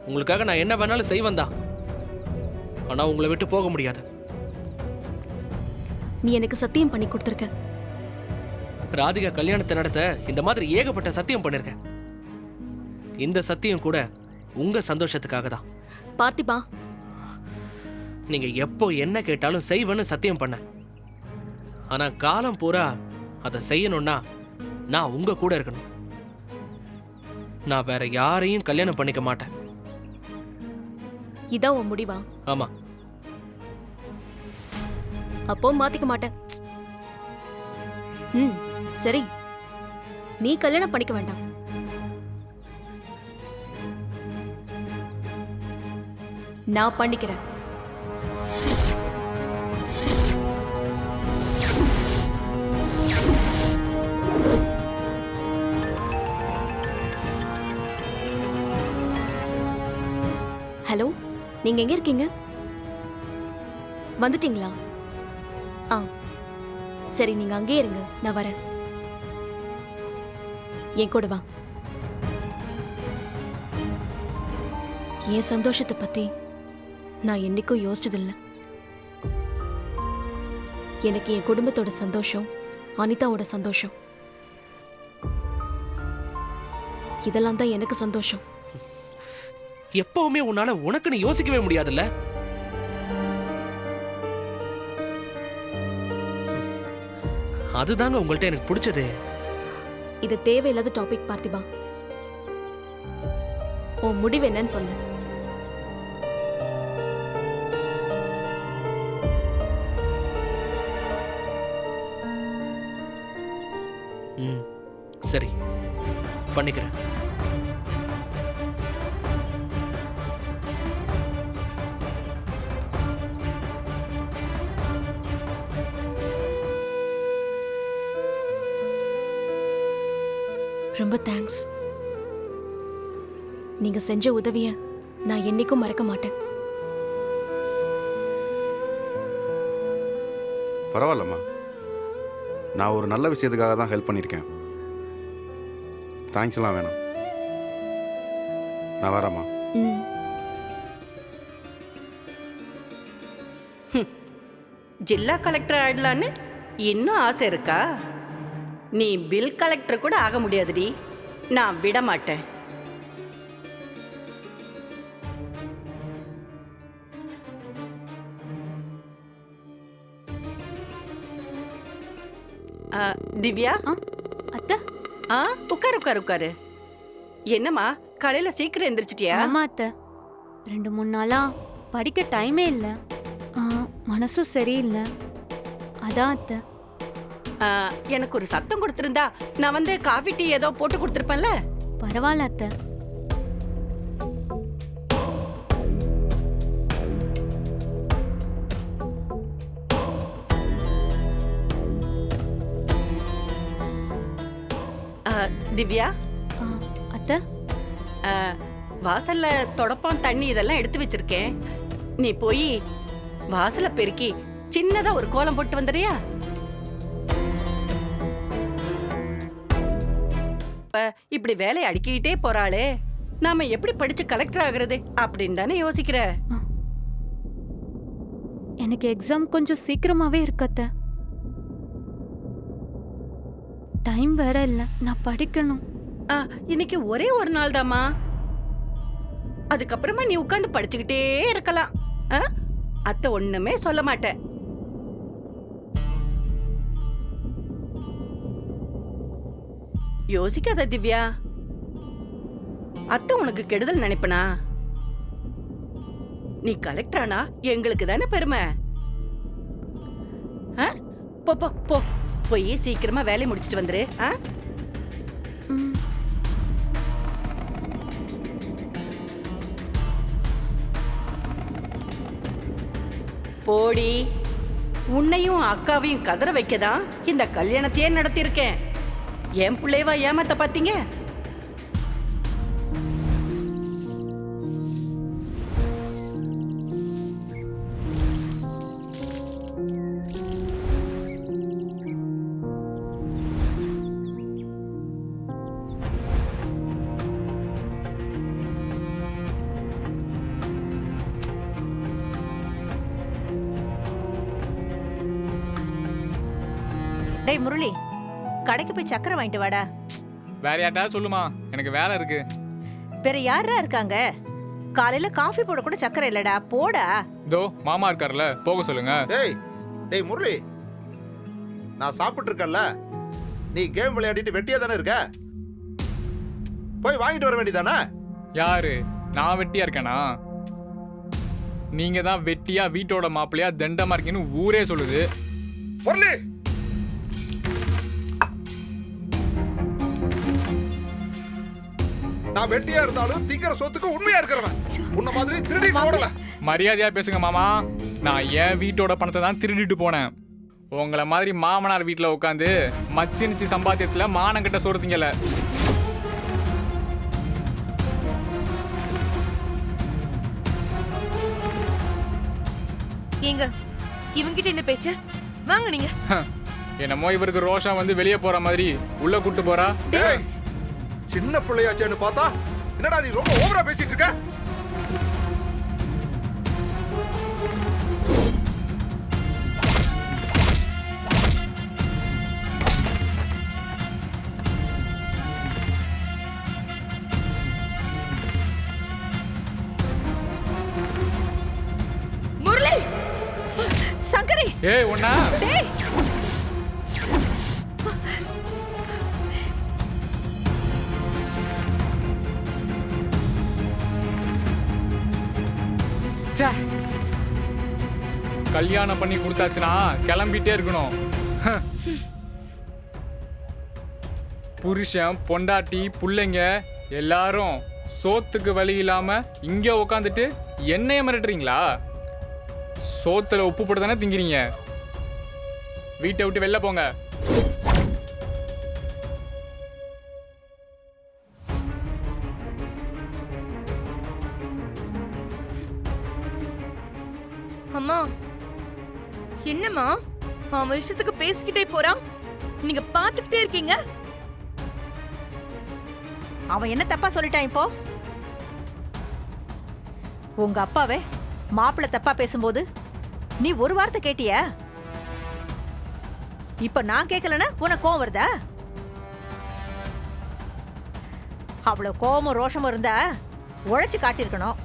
உங்களுக்காக நான் என்ன வேணாலும் செய்வேன் தான். ஆனா உங்களை விட்டு போக முடியாது. நீ எனக்கு சத்தியம் பண்ணி கொடுத்துருக்க. ராதிகா கல்யாணத்தை நடத்த இந்த மாதிரி ஏகப்பட்ட சத்தியம் பண்ணிருக்கேன். இந்த சத்தியம் கூட உங்க சந்தோஷத்துக்காக தான். பார்த்திபா, நீங்க எப்போ என்ன கேட்டாலும் செய்வேன்னு சத்தியம் பண்ண. ஆனா காலம் பூரா அதை செய்யணும்னா நான் உங்க கூட இருக்கணும். நான் வேற யாரையும் கல்யாணம் பண்ணிக்க மாட்டேன். இதான் உன் முடிவா? ஆமா. அப்போ மாத்திக்க மாட்டேன். சரி, நீ கல்யாணம் பண்ணிக்க வேண்டாம். நான் பண்ணிக்கிறேன். ஹலோ, நீங்க எங்க இருக்கீங்க? வந்துட்டீங்களா? ஆ சரி, நீங்க அங்கேயே இருங்க, நான் வரேன். என் கூட வா. என் சந்தோஷத்தை பத்தி நான் என்னைக்கும் யோசிச்சதில்லை. எனக்கு என் குடும்பத்தோட சந்தோஷம், அனிதாவோட சந்தோஷம், இதெல்லாம் தான் எனக்கு சந்தோஷம். எப்பவுமே உன்னால உனக்குன்னு யோசிக்கவே முடியாதுல்ல? அதுதாங்க உங்கள்ட்ட எனக்கு பிடிச்சது. இது தேவையில்லாத டாபிக் பார்த்திபா. உன் முடிவு என்னன்னு சொல்லு. சரி, பண்ணிக்கிறேன். ரொம்ப தேங்க்ஸ். நீங்க செஞ்ச உதவிய நான் என்னைக்கும் மறக்க மாட்டேன். பரவாயில்லம்மா, நான் ஒரு நல்ல விஷயத்துக்காக தான் ஹெல்ப் பண்ணியிருக்கேன். தேங்க்ஸ்லாம் வேணாம். நான் வரேம்மா. ஜில்லா கலெக்டர் ஆயிடலான்னு இன்னும் ஆசை இருக்கா? நீ பில் கலெக்டர் கூட ஆக முடியாதுடி. நான் விட மாட்டேன். திவ்யா, அத்தை. உட்காரு உட்காரு உட்காரு. என்னம்மா, காலையில சீக்கிரம் எந்திரிச்சிட்டியா? ஆமா அத்தை, 2-3 நாளா படிக்க டைமே இல்ல. மனசும் சரியில்லை, அதான் அத்தை. எனக்கு ஒரு சத்தம் கொடுத்திருந்தா நான் வந்து காஃபி டீ ஏதோ போட்டு கொடுத்திருப்பேன்ல. பரவாயில்ல அத்தை. திவ்யா, அத்தை, வாசல்ல தொடப்பம் தண்ணி இதெல்லாம் எடுத்து வச்சிருக்கேன். நீ போய் வாசல பெருக்கி சின்னதா ஒரு கோலம் போட்டு வந்துறியா? இப்படி வேலையை அடுக்கிட்டே போறாளே, நாம எப்படி படிச்சு கலெக்டர் ஆகுறது அப்படின்னு தானே யோசிக்கிற? எனக்கு எக்ஸாம் கொஞ்சம் சீக்கிரமாவே இருக்கு அத்தை. டைம் வேற இல்ல, நான் படிக்கணும். இன்னைக்கு ஒரே ஒரு நாள் தாமா, அதுக்கப்புறமா நீ உட்கார்ந்து படிச்சுக்கிட்டே இருக்கலாம். அத்தை ஒண்ணுமே சொல்ல மாட்டேன். யோசிக்காத திவ்யா, அத்தை உனக்கு கெடுதல் நினைப்பனா? நீ கலெக்டர் ஆனா எங்களுக்கு தானே பெருமை. போ போ போ, போய் சீக்கிரமா வேலையை முடிச்சிட்டு வந்துரு. போடி, உன்னையும் அக்காவையும் கதற வைக்கதான் இந்த கல்யாணத்தையே நடத்தியிருக்கேன். என் பிள்ளைவா ஏமாத்த பாத்தீங்க? டேய் முரளி, கடைக்கு போய் சக்கரை வாங்கிட்டு வாடா. வேற யார்ட்டா சொல்லுமா, எனக்கு வேலை இருக்கு. வேற யாரா இருக்காங்க? காலையில காஃபி போட கூட சக்கரை இல்லடா, போடா. தோ மாமா இருக்காருல்ல, போக சொல்லுங்க. டேய் டேய் முரளி, நான் சாப்பிட்டு இருக்கேன்ல, நீ கேம் விளையாடிட்டு வெட்டியா தானே இருக்க? போய் வாங்கிட்டு வர வேண்டியதானே? யாரு? நான் வெட்டியா இருக்கேனா? நீங்க தான் வெட்டியா வீட்டோட மாப்பிள்ளையா தண்டமா இருக்கீங்கன்னு ஊரே சொல்லுது. முரளி, நான் வெட்டியா இருந்தாலும் திங்கிற சொத்துக்கு உண்மையா இருக்கிறவன். உன்ன மாதிரி திருடி போடல. மரியாதையா பேசுங்க மாமா. நான் என் வீட்டோட பணத்தை தான் திருடிட்டு போனேன். உங்களை மாதிரி மாமனார் வீட்டுல உட்காந்து மச்சி நிச்சி சம்பாத்தியத்துல மானங்கிட்ட சோறுத்தீங்கல்ல. ஏங்க இவங்கிட்ட என்ன பேச்சு? வாங்க நீங்க. என்னமோ இவருக்கு ரோஷம் வந்து வெளியே போற மாதிரி உள்ள கூட்டு போறா. டேய், சின்ன பிள்ளையாச்சேன்னு பார்த்தா என்னடா நீ ரொம்ப ஓவரா பேசிட்டு இருக்க? முரளி, சங்கரி, ஏய் ஒண்ணா டேய் கல்யாணம் பண்ணி கொடுத்தாச்சுன்னா கிளம்பிட்டே இருக்கணும். புருஷன் பொண்டாட்டி புள்ளைங்க எல்லாரும் சோத்துக்கு வழி இல்லாம இங்க உக்காந்துட்டு என்னைய மிரட்டுறீங்களா? சோத்துல உப்பு போட்டு தானே திங்கிறீங்க. வீட்டை விட்டு வெளில போங்க. அம்மா என்னம்மா அவன் இஷ்டத்துக்கு பேசிக்கிட்டே போறான், நீங்க பாத்துக்கிட்டே இருக்கீங்க. அவன் என்ன தப்பா சொல்லிட்டான் இப்போ? உங்க அப்பாவே மாப்பிள்ளை தப்பா பேசும்போது நீ ஒரு வார்த்தை கேட்டியா? இப்ப நான் கேட்கலன்னா உனக்கு கோவம் வருதா? அவ்வளவு கோவமும் ரோஷமும் இருந்தா உழைச்சு காட்டியிருக்கணும்.